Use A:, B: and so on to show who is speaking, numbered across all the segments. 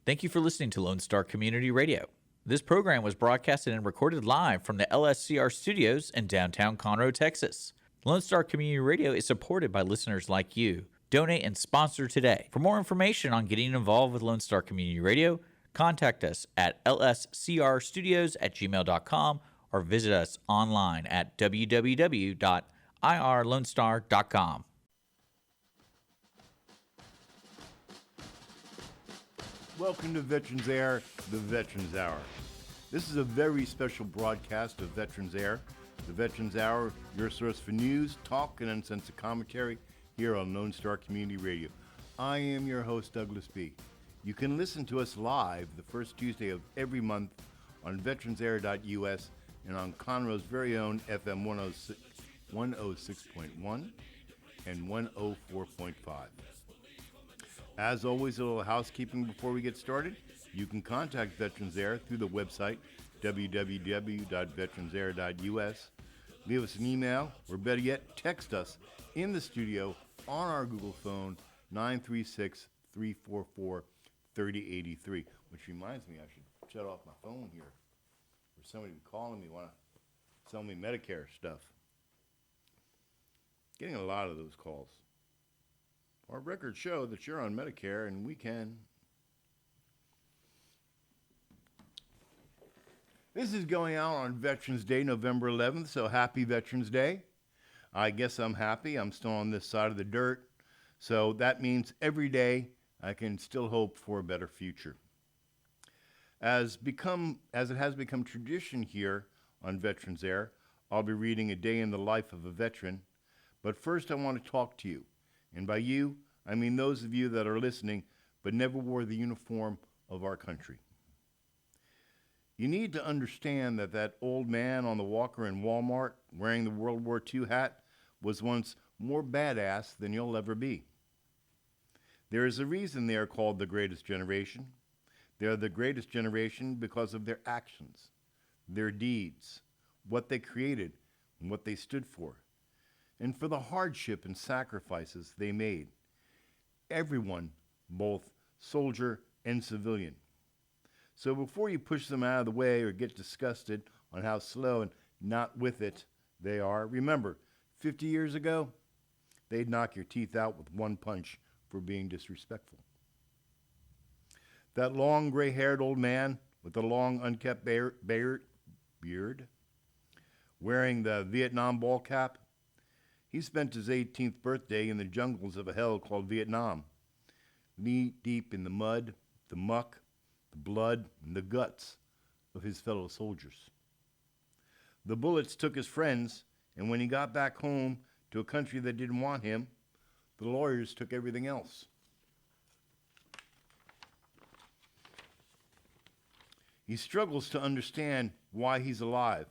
A: Thank you for listening to Lone Star Community Radio. This program was broadcasted and recorded live from the LSCR studios in downtown Conroe, Texas. Lone Star Community Radio is supported by listeners like you. Donate and sponsor today. For more information on getting involved with Lone Star Community Radio, contact us at lscrstudios@gmail.com or visit us online at www.irlonestar.com.
B: Welcome to Veterans Air, the Veterans Hour. This is a very special broadcast of Veterans Air. The Veterans Hour, your source for news, talk, and uncensored commentary here on Lone Star Community Radio. I am your host, Douglas B. You can listen to us live the first Tuesday of every month on veteransair.us and on Conroe's very own FM 106.1 and 104.5. As always, a little housekeeping before we get started. You can contact Veterans Air through the website, www.veteransair.us. Leave us an email, or better yet, text us in the studio on our Google phone, 936-344-3083. Which reminds me, I should shut off my phone here. Or somebody calling me, want to sell me Medicare stuff. Getting a lot of those calls. Our records show that you're on Medicare, and we can. This is going out on Veterans Day, November 11th, so happy Veterans Day. I guess I'm happy. I'm still on this side of the dirt, so that means every day I can still hope for a better future. As it has become tradition here on Veterans Air, I'll be reading a day in the life of a veteran, but first I want to talk to you. And by you, I mean those of you that are listening but never wore the uniform of our country. You need to understand that old man on the walker in Walmart wearing the World War II hat was once more badass than you'll ever be. There is a reason they are called the greatest generation. They are the greatest generation because of their actions, their deeds, what they created, and what they stood for, and for the hardship and sacrifices they made. Everyone, both soldier and civilian. So before you push them out of the way or get disgusted on how slow and not with it they are, remember, 50 years ago, they'd knock your teeth out with one punch for being disrespectful. That long gray-haired old man with the long unkept beard, wearing the Vietnam ball cap, he spent his 18th birthday in the jungles of a hell called Vietnam, knee deep in the mud, the muck, the blood, and the guts of his fellow soldiers. The bullets took his friends, and when he got back home to a country that didn't want him, the lawyers took everything else. He struggles to understand why he's alive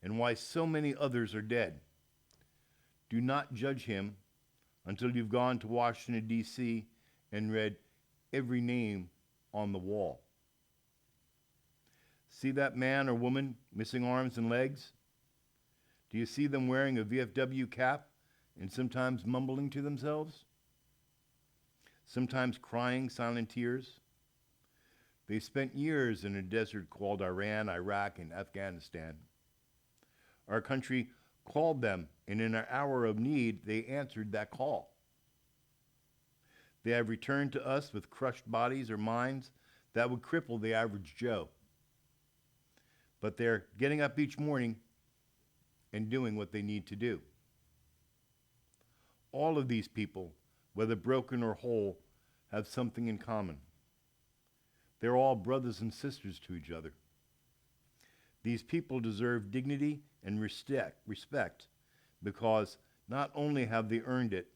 B: and why so many others are dead. Do not judge him until you've gone to Washington, D.C. and read every name on the wall. See that man or woman missing arms and legs? Do you see them wearing a VFW cap and sometimes mumbling to themselves? Sometimes crying silent tears? They spent years in a desert called Iran, Iraq, and Afghanistan. Our country called them, and in our hour of need, they answered that call. They have returned to us with crushed bodies or minds that would cripple the average Joe. But they're getting up each morning and doing what they need to do. All of these people, whether broken or whole, have something in common. They're all brothers and sisters to each other. These people deserve dignity and respect because not only have they earned it,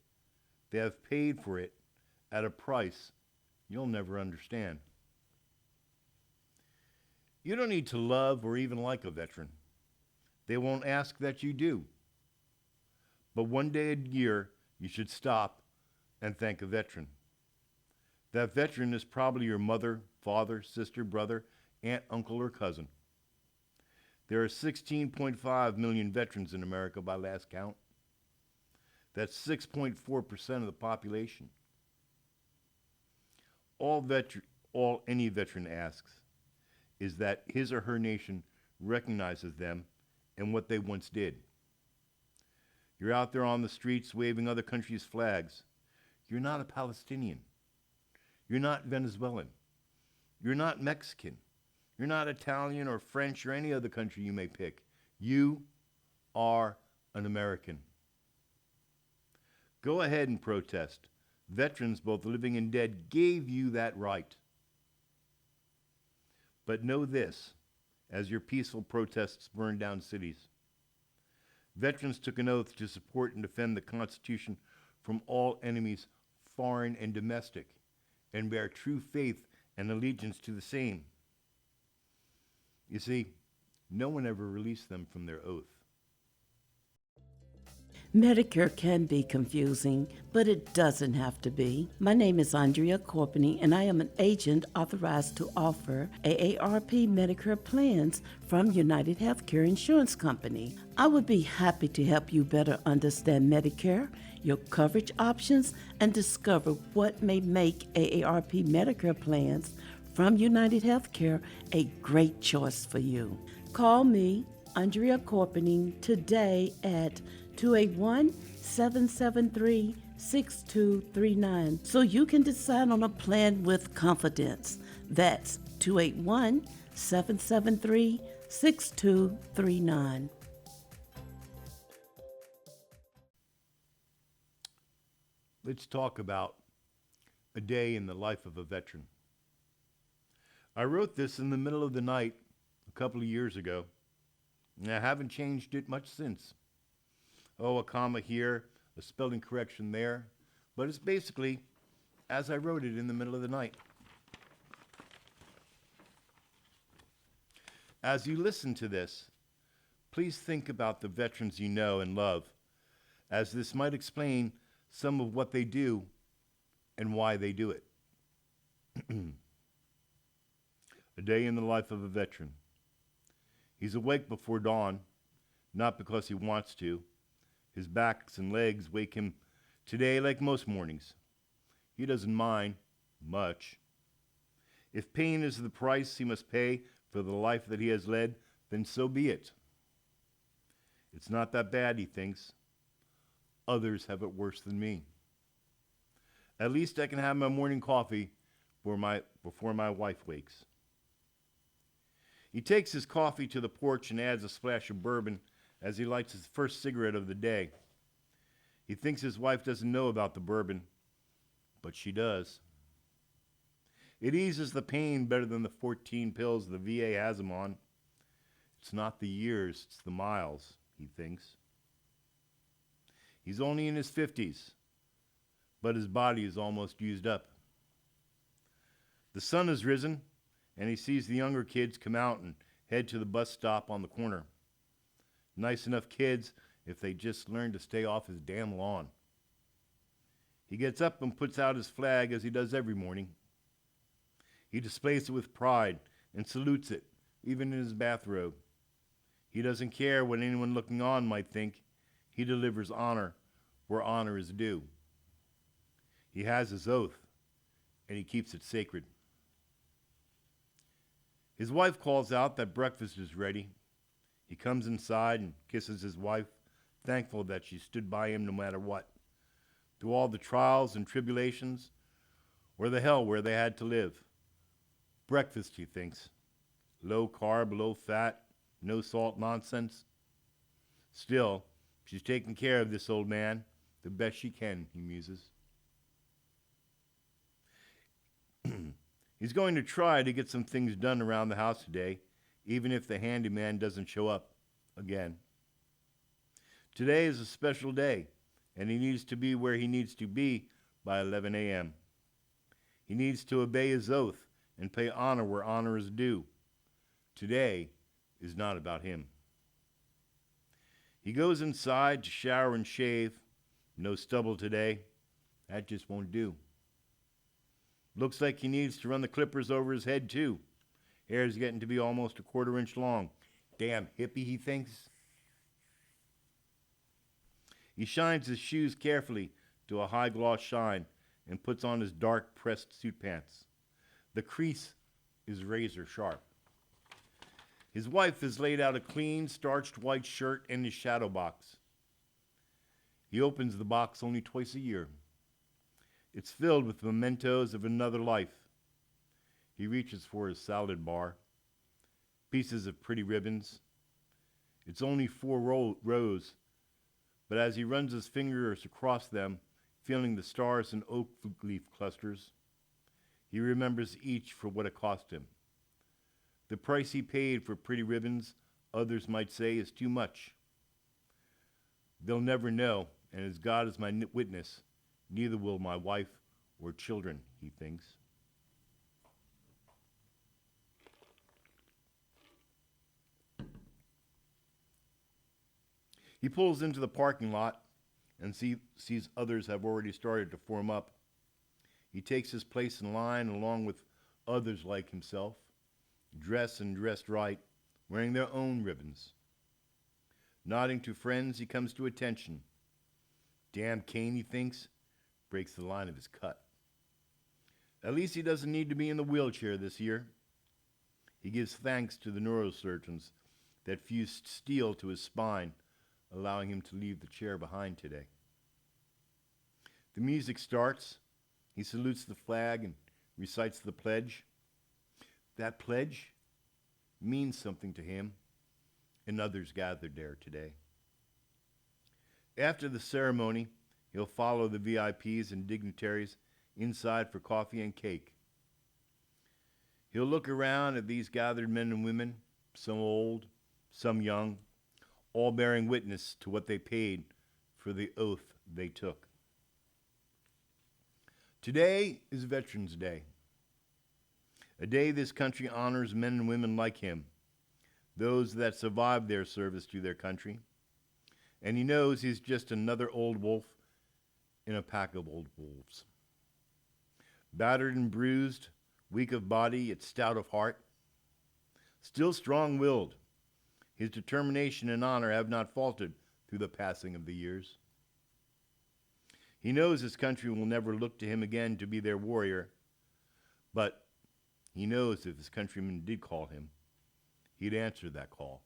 B: they have paid for it at a price you'll never understand. You don't need to love or even like a veteran. They won't ask that you do. But one day a year, you should stop and thank a veteran. That veteran is probably your mother, father, sister, brother, aunt, uncle, or cousin. There are 16.5 million veterans in America by last count. That's 6.4% of the population. All All any veteran asks is that his or her nation recognizes them and what they once did. You're out there on the streets waving other countries' flags. You're not a Palestinian. You're not Venezuelan. You're not Mexican. You're not Italian or French or any other country you may pick. You are an American. Go ahead and protest. Veterans, both living and dead, gave you that right. But know this, as your peaceful protests burned down cities. Veterans took an oath to support and defend the Constitution from all enemies, foreign and domestic, and bear true faith and allegiance to the same. You see, no one ever released them from their oath.
C: Medicare can be confusing, but it doesn't have to be. My name is Andrea Corpening, and I am an agent authorized to offer AARP Medicare plans from United Healthcare Insurance Company. I would be happy to help you better understand Medicare, your coverage options, and discover what may make AARP Medicare plans from United Healthcare a great choice for you. Call me, Andrea Corpening, today at 281-773-6239 so you can decide on a plan with confidence. That's 281-773-6239.
B: Let's talk about a day in the life of a veteran. I wrote this in the middle of the night a couple of years ago, and I haven't changed it much since. Oh, a comma here, a spelling correction there, but it's basically as I wrote it in the middle of the night. As you listen to this, please think about the veterans you know and love, as this might explain some of what they do and why they do it. A day in the life of a veteran. He's awake before dawn, not because he wants to. His backs and legs wake him today like most mornings. He doesn't mind much. If pain is the price he must pay for the life that he has led, then so be it. It's not that bad, he thinks. Others have it worse than me. At least I can have my morning coffee before my wife wakes. He takes his coffee to the porch and adds a splash of bourbon as he lights his first cigarette of the day. He thinks his wife doesn't know about the bourbon, but she does. It eases the pain better than the 14 pills the VA has him on. It's not the years, it's the miles, he thinks. He's only in his 50s, but his body is almost used up. The sun has risen, and he sees the younger kids come out and head to the bus stop on the corner. Nice enough kids if they just learn to stay off his damn lawn. He gets up and puts out his flag as he does every morning. He displays it with pride and salutes it, even in his bathrobe. He doesn't care what anyone looking on might think. He delivers honor where honor is due. He has his oath, and he keeps it sacred. His wife calls out that breakfast is ready. He comes inside and kisses his wife, thankful that she stood by him no matter what. Through all the trials and tribulations, or the hell where they had to live. Breakfast, he thinks. Low carb, low fat, no salt nonsense. Still, she's taking care of this old man the best she can, he muses. He's going to try to get some things done around the house today, even if the handyman doesn't show up again. Today is a special day, and he needs to be where he needs to be by 11 a.m. He needs to obey his oath and pay honor where honor is due. Today is not about him. He goes inside to shower and shave. No stubble today. That just won't do. Looks like he needs to run the clippers over his head, too. Hair's getting to be almost a quarter-inch long. Damn hippie, he thinks. He shines his shoes carefully to a high-gloss shine and puts on his dark pressed suit pants. The crease is razor sharp. His wife has laid out a clean, starched white shirt in his shadow box. He opens the box only twice a year. It's filled with mementos of another life. He reaches for his salad bar, pieces of pretty ribbons. It's only 4 rows, but as he runs his fingers across them, feeling the stars and oak leaf clusters, he remembers each for what it cost him. The price he paid for pretty ribbons, others might say, is too much. They'll never know, and as God is my witness, neither will my wife or children, he thinks. He pulls into the parking lot and sees others have already started to form up. He takes his place in line along with others like himself, dressed right, wearing their own ribbons. Nodding to friends, he comes to attention. Damn cane, he thinks, breaks the line of his cut. At least he doesn't need to be in the wheelchair this year. He gives thanks to the neurosurgeons that fused steel to his spine, allowing him to leave the chair behind today. The music starts. He salutes the flag and recites the pledge. That pledge means something to him and others gathered there today. After the ceremony, he'll follow the VIPs and dignitaries inside for coffee and cake. He'll look around at these gathered men and women, some old, some young, all bearing witness to what they paid for the oath they took. Today is Veterans Day, a day this country honors men and women like him, those that survived their service to their country, and he knows he's just another old wolf in a pack of old wolves. Battered and bruised, weak of body, yet stout of heart, still strong-willed, his determination and honor have not faltered through the passing of the years. He knows his country will never look to him again to be their warrior, but he knows if his countrymen did call him, he'd answer that call.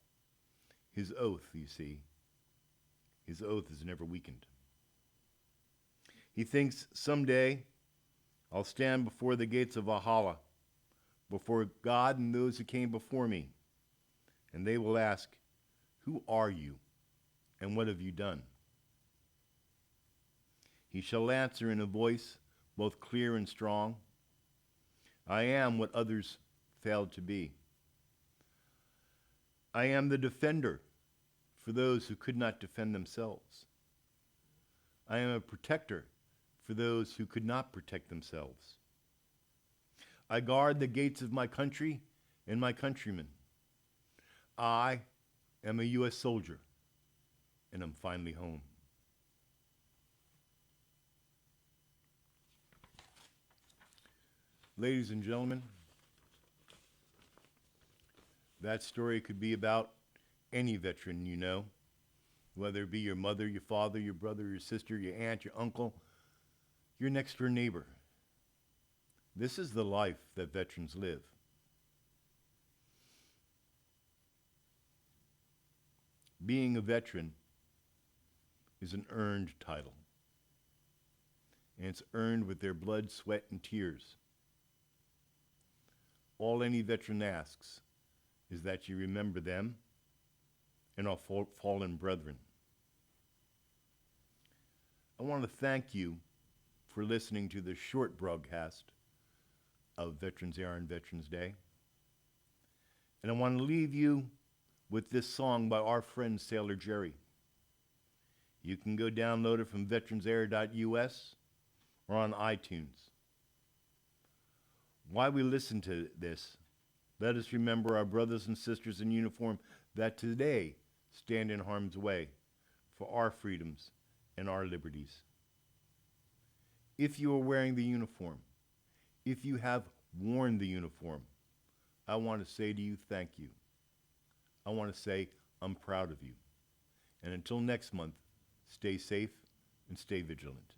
B: His oath, you see, his oath is never weakened. He thinks, someday I'll stand before the gates of Valhalla, before God and those who came before me, and they will ask, who are you, and what have you done? He shall answer in a voice both clear and strong, I am what others failed to be. I am the defender for those who could not defend themselves. I am a protector for those who could not protect themselves. I guard the gates of my country and my countrymen. I am a U.S. soldier, and I'm finally home. Ladies and gentlemen, that story could be about any veteran you know, whether it be your mother, your father, your brother, your sister, your aunt, your uncle, your next door neighbor. This is the life that veterans live. Being a veteran is an earned title, and it's earned with their blood, sweat, and tears. All any veteran asks is that you remember them and our fallen brethren. I want to thank you for listening to the short broadcast of Veterans Era and Veterans Day. And I want to leave you with this song by our friend Sailor Jerry. You can go download it from veteransera.us or on iTunes. While we listen to this, let us remember our brothers and sisters in uniform that today stand in harm's way for our freedoms and our liberties. If you are wearing the uniform, if you have worn the uniform, I want to say to you, thank you. I want to say, I'm proud of you. And until next month, stay safe and stay vigilant.